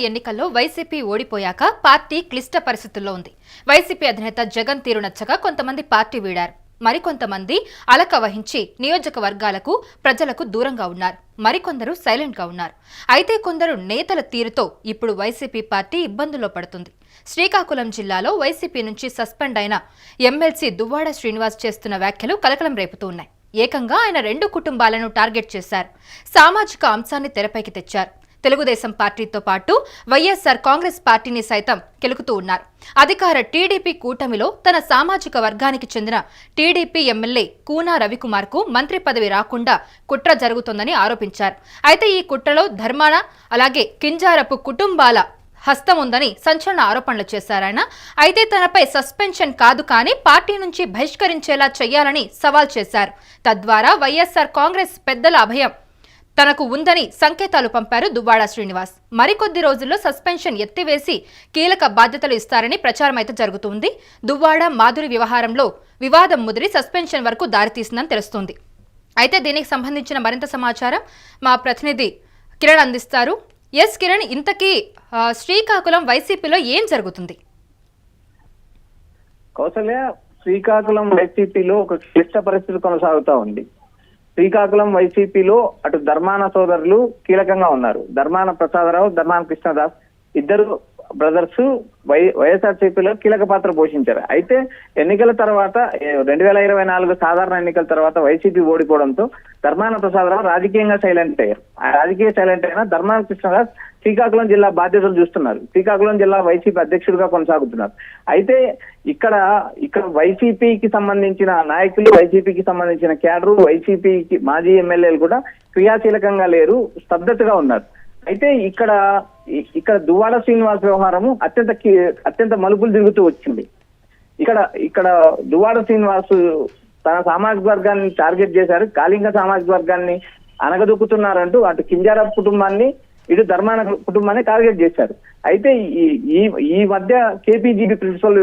ఎన్నికల్లో YCP ఓడిపోయాక party క్లిష్ట పరిస్థితుల్లో ఉంది. వైసీపీ అధినేత జగన్ తీరు నచ్చగా కొంతమంది పార్టీ వీడారు. మరికొంతమంది అలక వహించి నియోజకవర్గాలకు ప్రజలకు దూరంగా ఉన్నారు. మరికొందరు సైలెంట్ గా ఉన్నారు. అయితే కొందరు నేతల తీరుతో ఇప్పుడు వైసీపీ పార్టీ ఇబ్బందుల్లో పడుతుంది. శ్రీకాకుళం జిల్లాలో వైసీపీ నుంచి సస్పెండ్ అయిన ఎమ్మెల్సీ దువ్వాడ శ్రీనివాస్ చేస్తున్న వ్యాఖ్యలు కలకలం రేపుతూ ఉన్నాయి. ఏకంగా ఆయన 2 కుటుంబాలను టార్గెట్ చేశారు. సామాజిక అంశాన్ని తెరపైకి తెచ్చారు. తెలుగుదేశం పార్టీతో పాటు వైఎస్ఆర్ కాంగ్రెస్ పార్టీని సైతం కెలుకుతూ ఉన్నారు. అధికార టీడీపీ కూటమిలో తన సామాజిక వర్గానికి చెందిన టీడీపీ ఎమ్మెల్యే కూనా రవికుమార్ కు మంత్రి పదవి రాకుండా కుట్ర జరుగుతోందని ఆరోపించారు. అయితే ఈ కుట్రలో ధర్మాన అలాగే కింజారపు కుటుంబాల హస్తం ఉందని సంచలన ఆరోపణలు చేశారాయన. అయితే తనపై సస్పెన్షన్ కాదు కానీ పార్టీ నుంచి బహిష్కరించేలా చేయాలని సవాల్ చేశారు. తద్వారా వైఎస్ఆర్ కాంగ్రెస్ పెద్దల అభయం తనకు ఉందని సంకేతాలు పంపారు దువ్వాడ శ్రీనివాస్. మరికొద్ది రోజుల్లో సస్పెన్షన్ ఎత్తివేసి కీలక బాధ్యతలు ఇస్తారని ప్రచారం అయితే జరుగుతుంది. దువ్వాడ మాధురి వ్యవహారంలో వివాదం ముదిరి సస్పెన్షన్ వరకు దారితీసిందని తెలుస్తోంది. అయితే దీనికి సంబంధించిన మరింత సమాచారం మా ప్రతినిధి కిరణ్ అందిస్తారు. ఎస్ కిరణ్, ఇంతకీ శ్రీకాకుళం వైసీపీలో ఏం జరుగుతుంది? కౌసల్య, శ్రీకాకుళం వైసీపీలో ఒక క్లిష్ట పరిస్థితి కొనసాగుతా ఉంది. శ్రీకాకుళం వైసీపీలో అటు ధర్మాన సోదరులు కీలకంగా ఉన్నారు. ధర్మాన ప్రసాదరావు, ధర్మాన కృష్ణదాస్ ఇద్దరు బ్రదర్స్ వైఎస్ఆర్సీపీలో కీలక పాత్ర పోషించారు. అయితే ఎన్నికల తర్వాత 2024 సాధారణ ఎన్నికల తర్వాత వైసీపీ ఓడిపోవడంతో ధర్మాన ప్రసాదరావు రాజకీయంగా సైలెంట్ అయ్యారు. ఆ రాజకీయ సైలెంట్ అయినా ధర్మాన కృష్ణదాస్ శ్రీకాకుళం జిల్లా బాధ్యతలు చూస్తున్నారు. శ్రీకాకుళం జిల్లా వైసీపీ అధ్యక్షుడిగా కొనసాగుతున్నారు. అయితే ఇక్కడ వైసీపీకి సంబంధించిన నాయకులు, వైసీపీకి సంబంధించిన క్యాడరు, వైసీపీకి మాజీ ఎమ్మెల్యేలు కూడా క్రియాశీలకంగా లేరు, స్తబ్దతగా ఉన్నారు. అయితే ఇక్కడ దువ్వాడ శ్రీనివాస్ వ్యవహారము అత్యంత మలుపులు తిరుగుతూ వచ్చింది. ఇక్కడ దువ్వాడ శ్రీనివాస్ తన సామాజిక వర్గాన్ని టార్గెట్ చేశారు. కాళింగ సామాజిక వర్గాన్ని అనగదొక్కుతున్నారంటూ అటు కింజారపు కుటుంబాన్ని, ఇటు ధర్మాన కుటుంబాన్ని టార్గెట్ చేశారు. అయితే ఈ మధ్య కేపీజీబీ ప్రిన్సిపల్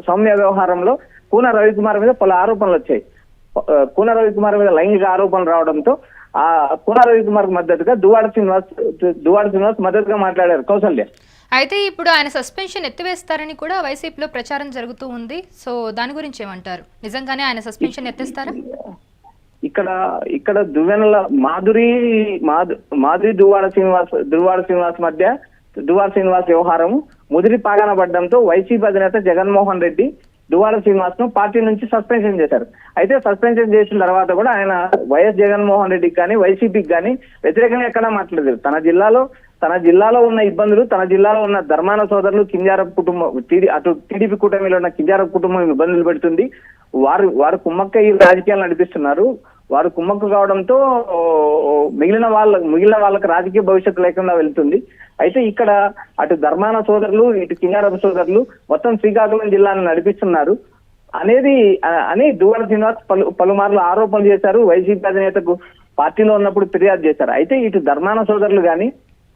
సౌమ్య వ్యవహారంలో కూన రవికుమార్ మీద పలు ఆరోపణలు వచ్చాయి. కూన రవికుమార్ మీద లైంగిక ఆరోపణలు రావడంతో ఆ కూన రవికుమార్ మద్దతుగా దువ్వాడ శ్రీనివాస్ మద్దతుగా మాట్లాడారు. కౌసల్య, అయితే ఇప్పుడు ఆయన సస్పెన్షన్ ఎత్తివేస్తారని కూడా వైసీపీలో ప్రచారం జరుగుతూ ఉంది. సో దాని గురించి ఏమంటారు? నిజంగానే ఆయన సస్పెన్షన్ ఎత్తేస్తారా? ఇక్కడ దువ్వెనల మాధురి దువ్వాడ శ్రీనివాస్ మధ్య దువ్వాడ శ్రీనివాస్ వ్యవహారం ముదిరి పాగాన పడడంతో వైసీపీ అధినేత జగన్మోహన్ రెడ్డి దువ్వాడ శ్రీనివాస్ ను పార్టీ నుంచి సస్పెన్షన్ చేశారు. అయితే సస్పెన్షన్ చేసిన తర్వాత కూడా ఆయన వైఎస్ జగన్మోహన్ రెడ్డికి కానీ వైసీపీకి కానీ వ్యతిరేకంగా ఎక్కడా మాట్లాడలేదు. తన జిల్లాలో ఉన్న ఇబ్బందులు, తన జిల్లాలో ఉన్న ధర్మాన సోదరులు, కింజారపు కుటుంబం, అటు టీడీపీ కూటమిలో ఉన్న కింజారపు కుటుంబం ఇబ్బందులు పెడుతుంది. వారు కుమ్మక్క ఈ రాజకీయాలు నడిపిస్తున్నారు. వారు కుమ్మక్కు కావడంతో మిగిలిన వాళ్ళకి రాజకీయ భవిష్యత్తు లేకుండా వెళ్తుంది. అయితే ఇక్కడ అటు ధర్మాన సోదరులు, ఇటు కింజారపు సోదరులు మొత్తం శ్రీకాకుళం జిల్లాను నడిపిస్తున్నారు అని దువ్వాడ శ్రీనివాస్ పలుమార్లు ఆరోపణలు చేశారు. వైసీపీ అధినేతకు పార్టీలో ఉన్నప్పుడు ఫిర్యాదు చేశారు. అయితే ఇటు ధర్మాన సోదరులు కానీ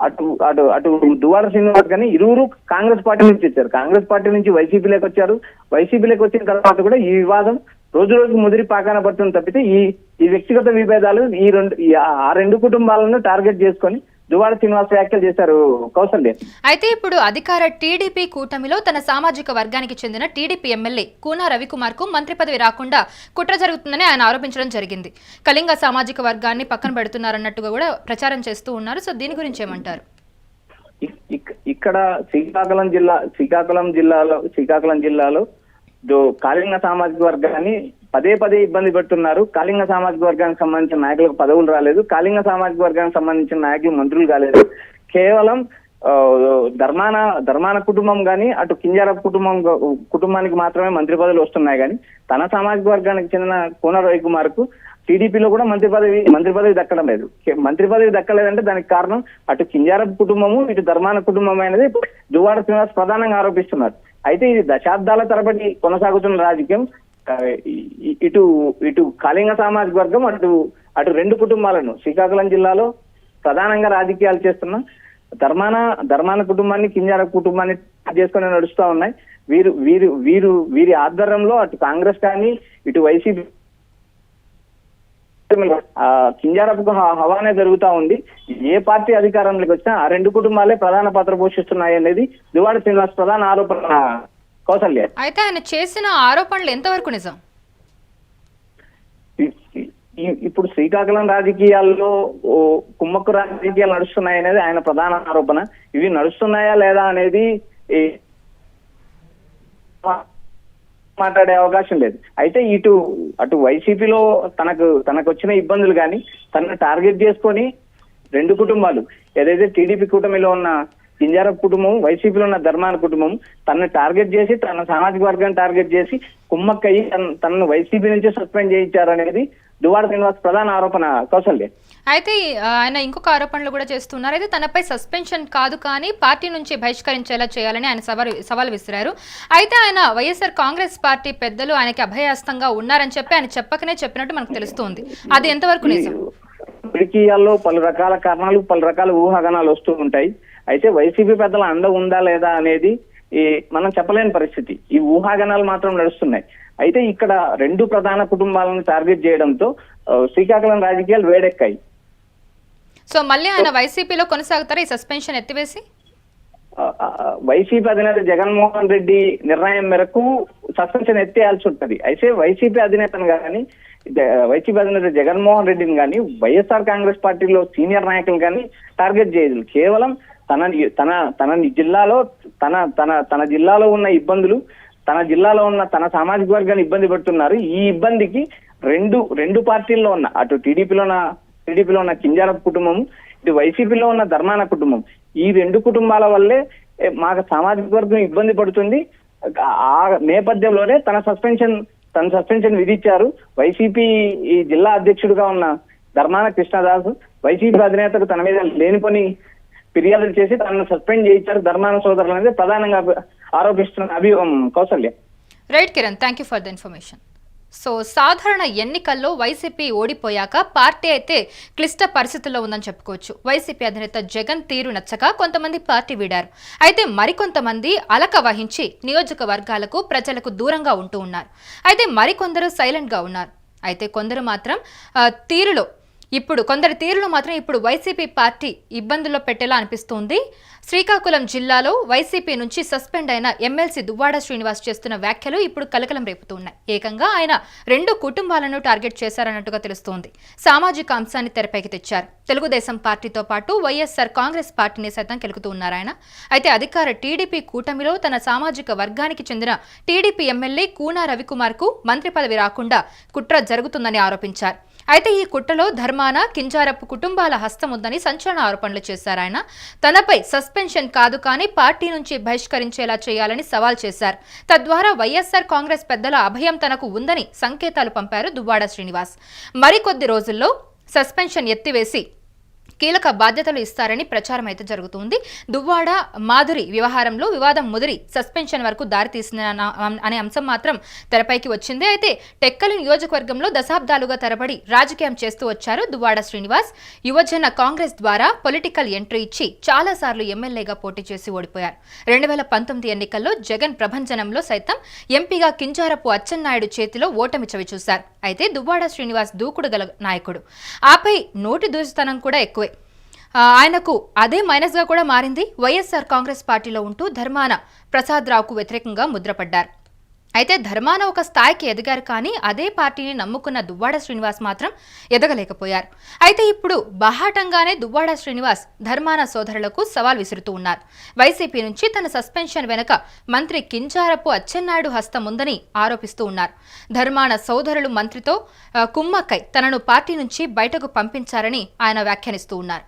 అటు దువ్వాడ శ్రీనివాస్ కానీ ఇరువురు కాంగ్రెస్ పార్టీ నుంచి వచ్చారు. కాంగ్రెస్ పార్టీ నుంచి వైసీపీలోకి వచ్చారు. వైసీపీలోకి వచ్చిన తర్వాత కూడా ఈ వివాదం రోజు ముదిరి పాకాన పడుతుంది తప్పితే ఈ వ్యక్తిగత విభేదాలు ఆ రెండు కుటుంబాలను టార్గెట్ చేసుకొని దువ్వాడ శ్రీనివాస్ వ్యాఖ్యలు చేశారు. కౌసల్య, అయితే ఇప్పుడు అధికార టీడీపీ కూటమిలో తన సామాజిక వర్గానికి చెందిన టీడీపీ ఎమ్మెల్యే కూనా రవికుమార్ కు మంత్రి పదవి రాకుండా కుట్ర జరుగుతుందని ఆయన ఆరోపించడం జరిగింది. కళింగ సామాజిక వర్గాన్ని పక్కన పెడుతున్నారన్నట్టుగా కూడా ప్రచారం చేస్తూ ఉన్నారు. సో దీని గురించి ఏమంటారు? ఇక్కడ శ్రీకాకుళం జిల్లాలో కాళింగ సామాజిక వర్గాన్ని పదే ఇబ్బంది పెడుతున్నారు. కాళింగ సామాజిక వర్గానికి సంబంధించిన నాయకులకు పదవులు రాలేదు. కాళింగ సామాజిక వర్గానికి సంబంధించిన నాయకులు మంత్రులు కాలేదు. కేవలం ధర్మాన కుటుంబం కానీ అటు కింజారపు కుటుంబానికి మాత్రమే మంత్రి పదవులు వస్తున్నాయి. కానీ తన సామాజిక వర్గానికి చెందిన కూన రవికుమార్ కు టీడీపీలో కూడా మంత్రి పదవి దక్కడం లేదు. మంత్రి పదవి దక్కలేదంటే దానికి కారణం అటు కింజారపు కుటుంబము, ఇటు ధర్మాన కుటుంబం అనేది దువ్వాడ శ్రీనివాస్ ప్రధానంగా ఆరోపిస్తున్నారు. అయితే ఇది దశాబ్దాల తరబడి కొనసాగుతున్న రాజకీయం. ఇటు కాళింగ సామాజిక వర్గం, అటు 2 కుటుంబాలను శ్రీకాకుళం జిల్లాలో ప్రధానంగా రాజకీయాలు చేస్తున్న ధర్మాన కుటుంబాన్ని, కింజారపు కుటుంబాన్ని చేసుకుని నడుస్తూ ఉన్నాయి. వీరి ఆధ్వర్యంలో అటు కాంగ్రెస్ కానీ ఇటు వైసీపీ కింజారపుకు హవానే జరుగుతా ఉంది. ఏ పార్టీ అధికారంలోకి వచ్చినా ఆ రెండు కుటుంబాలే ప్రధాన పాత్ర పోషిస్తున్నాయి అనేది దువ్వాడ శ్రీనివాస్ ప్రధాన ఆరోపణ. కౌసల్య, అయితే ఆయన చేసిన ఆరోపణలు ఎంతవరకు నిజం? ఇప్పుడు శ్రీకాకుళం రాజకీయాల్లో కుమ్మక్కు రాజకీయాలు నడుస్తున్నాయి అనేది ఆయన ప్రధాన ఆరోపణ. ఇవి నడుస్తున్నాయా లేదా అనేది మాట్లాడే అవకాశం లేదు. అయితే అటు వైసీపీలో తనకు వచ్చిన ఇబ్బందులు కానీ తనను టార్గెట్ చేసుకొని రెండు కుటుంబాలు, ఏదైతే టీడీపీ కూటమిలో ఉన్న కింజారపు కుటుంబం, వైసీపీలో ఉన్న ధర్మాన కుటుంబం తనను టార్గెట్ చేసి, తన సామాజిక వర్గాన్ని టార్గెట్ చేసి కుమ్మక్కయ్యి తనను వైసీపీ నుంచి సస్పెండ్ చేయించారనేది దువ్వాడ శ్రీనివాస్ ప్రధాన ఆరోపణ. కౌసల్య, అయితే ఆయన ఇంకొక ఆరోపణలు కూడా చేస్తున్నారు. అయితే తనపై సస్పెన్షన్ కాదు కానీ పార్టీ నుంచి బహిష్కరించేలా చేయాలని ఆయన సవాల్ విసిరారు. అయితే ఆయన వైఎస్ఆర్ కాంగ్రెస్ పార్టీ పెద్దలు ఆయనకి అభయహస్తంగా ఉన్నారని చెప్పి ఆయన చెప్పకనే చెప్పినట్టు మనకు తెలుస్తుంది. అది ఎంతవరకు నిజం? రాజకీయాల్లో పలు రకాల కారణాలు, పలు రకాల ఊహాగానాలు వస్తూ ఉంటాయి. అయితే వైసీపీ పెద్దల అండ ఉందా లేదా అనేది మనం చెప్పలేని పరిస్థితి. ఈ ఊహాగానాలు మాత్రం నడుస్తున్నాయి. అయితే ఇక్కడ రెండు ప్రధాన కుటుంబాలను టార్గెట్ చేయడంతో శ్రీకాకుళం రాజకీయాలు వేడెక్కాయి. సో మళ్ళీ ఆయన వైసీపీలో కొనసాగుతారా ఈ సస్పెన్షన్ ఎత్తివేసి? వైసీపీ అధినేత జగన్మోహన్ రెడ్డి నిర్ణయం మేరకు సస్పెన్షన్ ఎత్తేయాల్సి ఉంటుంది. అయితే వైసీపీ అధినేతను కానీ, వైసీపీ అధినేత జగన్మోహన్ రెడ్డిని కానీ, వైఎస్ఆర్ కాంగ్రెస్ పార్టీలో సీనియర్ నాయకులు కానీ టార్గెట్ చేయదు. కేవలం తన జిల్లాలో తన జిల్లాలో ఉన్న ఇబ్బందులు, తన జిల్లాలో ఉన్న తన సామాజిక వర్గాన్ని ఇబ్బంది పెడుతున్నారు. ఈ ఇబ్బందికి రెండు పార్టీల్లో ఉన్న, అటు టీడీపీలో ఉన్న కింజారపు కుటుంబం, ఇటు వైసీపీలో ఉన్న ధర్మాన కుటుంబం, ఈ రెండు కుటుంబాల వల్లే మాకు సామాజిక వర్గం ఇబ్బంది పడుతుంది. ఆ నేపథ్యంలోనే తన సస్పెన్షన్ విధించారు. వైసీపీ ఈ జిల్లా అధ్యక్షుడిగా ఉన్న ధర్మాన కృష్ణదాస్ వైసీపీ అధినేతకు తన మీద లేనిపోని ఫిర్యాదులు చేసి తనను సస్పెండ్ చేయించారు ధర్మాన సోదరులు అనేది ప్రధానంగా ఆరోపిస్తున్న Kousalya. Right Kiran, thank you for the information. So సాధారణ ఎన్నికల్లో వైసీపీ ఓడిపోయాక పార్టీ అయితే క్లిష్ట పరిస్థితుల్లో ఉందని చెప్పుకోవచ్చు. వైసీపీ అధినేత జగన్ తీరు నచ్చక కొంతమంది పార్టీ వీడారు. అయితే మరికొంతమంది అలక వహించి నియోజకవర్గాలకు ప్రజలకు దూరంగా ఉంటూ ఉన్నారు. అయితే మరికొందరు సైలెంట్గా ఉన్నారు. అయితే కొందరు మాత్రం కొందరి తీరులో మాత్రం ఇప్పుడు వైసీపీ పార్టీ ఇబ్బందుల్లో పెట్టేలా అనిపిస్తోంది. శ్రీకాకుళం జిల్లాలో వైసీపీ నుంచి సస్పెండ్ అయిన ఎమ్మెల్సీ దువ్వాడ శ్రీనివాస్ చేస్తున్న వ్యాఖ్యలు ఇప్పుడు కలకలం రేపుతున్నాయి. ఏకంగా ఆయన రెండు కుటుంబాలను టార్గెట్ చేశారన్నట్టుగా తెలుస్తోంది. సామాజిక అంశాన్ని తెరపైకి తెచ్చారు. తెలుగుదేశం పార్టీతో పాటు వైఎస్ఆర్ కాంగ్రెస్ పార్టీని సైతం కెలుకుతూ ఉన్నారు ఆయన. అయితే అధికార టీడీపీ కూటమిలో తన సామాజిక వర్గానికి చెందిన టీడీపీ ఎమ్మెల్యే కూనా రవికుమార్ కు మంత్రి పదవి రాకుండా కుట్ర జరుగుతుందని ఆరోపించారు. అయితే ఈ కుట్రలో ధర్మాన, కింజారపు కుటుంబాల హస్తం ఉందని సంచలన ఆరోపణలు చేశారు ఆయన. తనపై సస్పెన్షన్ కాదు కానీ పార్టీ నుంచి బహిష్కరించేలా చేయాలని సవాల్ చేశారు. తద్వారా వైఎస్ఆర్ కాంగ్రెస్ పెద్దల అభయం తనకు ఉందని సంకేతాలు పంపారు దువ్వాడ శ్రీనివాస్. మరికొద్ది రోజుల్లో సస్పెన్షన్ ఎత్తివేసి కీలక బాధ్యతలు ఇస్తారని ప్రచారం అయితే జరుగుతుంది. దువ్వాడ మాధురి వ్యవహారంలో వివాదం ముదిరి సస్పెన్షన్ వరకు దారితీసిన అనే అంశం మాత్రం తెరపైకి వచ్చింది. అయితే టెక్కలి నియోజకవర్గంలో దశాబ్దాలుగా తరబడి రాజకీయం చేస్తూ వచ్చారు దువ్వాడ శ్రీనివాస్. యువజన కాంగ్రెస్ ద్వారా పొలిటికల్ ఎంట్రీ ఇచ్చి చాలాసార్లు ఎమ్మెల్యేగా పోటీ చేసి ఓడిపోయారు. 2019 ఎన్నికల్లో జగన్ ప్రభంజనంలో సైతం ఎంపీగా కింజారపు అచ్చెన్నాయుడు చేతిలో ఓటమి చవిచూశారు. అయితే దువ్వాడ శ్రీనివాస్ దూకుడు గల నాయకుడు. ఆపై నోటి దూషితనం కూడా ఎక్కువే. ఆయనకు అదే మైనస్గా కూడా మారింది. వైఎస్ఆర్ కాంగ్రెస్ పార్టీలో ఉంటూ ధర్మాన ప్రసాదరావుకు వ్యతిరేకంగా ముద్రపడ్డారు. అయితే ధర్మాన ఒక స్థాయికి ఎదిగారు కానీ అదే పార్టీని నమ్ముకున్న దువ్వాడ శ్రీనివాస్ మాత్రం ఎదగలేకపోయారు. అయితే ఇప్పుడు బహాటంగానే దువ్వాడ శ్రీనివాస్ ధర్మాన సోదరులకు సవాల్ విసురుతూ ఉన్నారు. వైసీపీ నుంచి తన సస్పెన్షన్ వెనుక మంత్రి కింజారపు అచ్చెన్నాయుడు హస్తం ఉందని ఆరోపిస్తూ ఉన్నారు. ధర్మాన సోదరులు మంత్రితో కుమ్మక్కై తనను పార్టీ నుంచి బయటకు పంపించారని ఆయన వ్యాఖ్యానిస్తూ ఉన్నారు.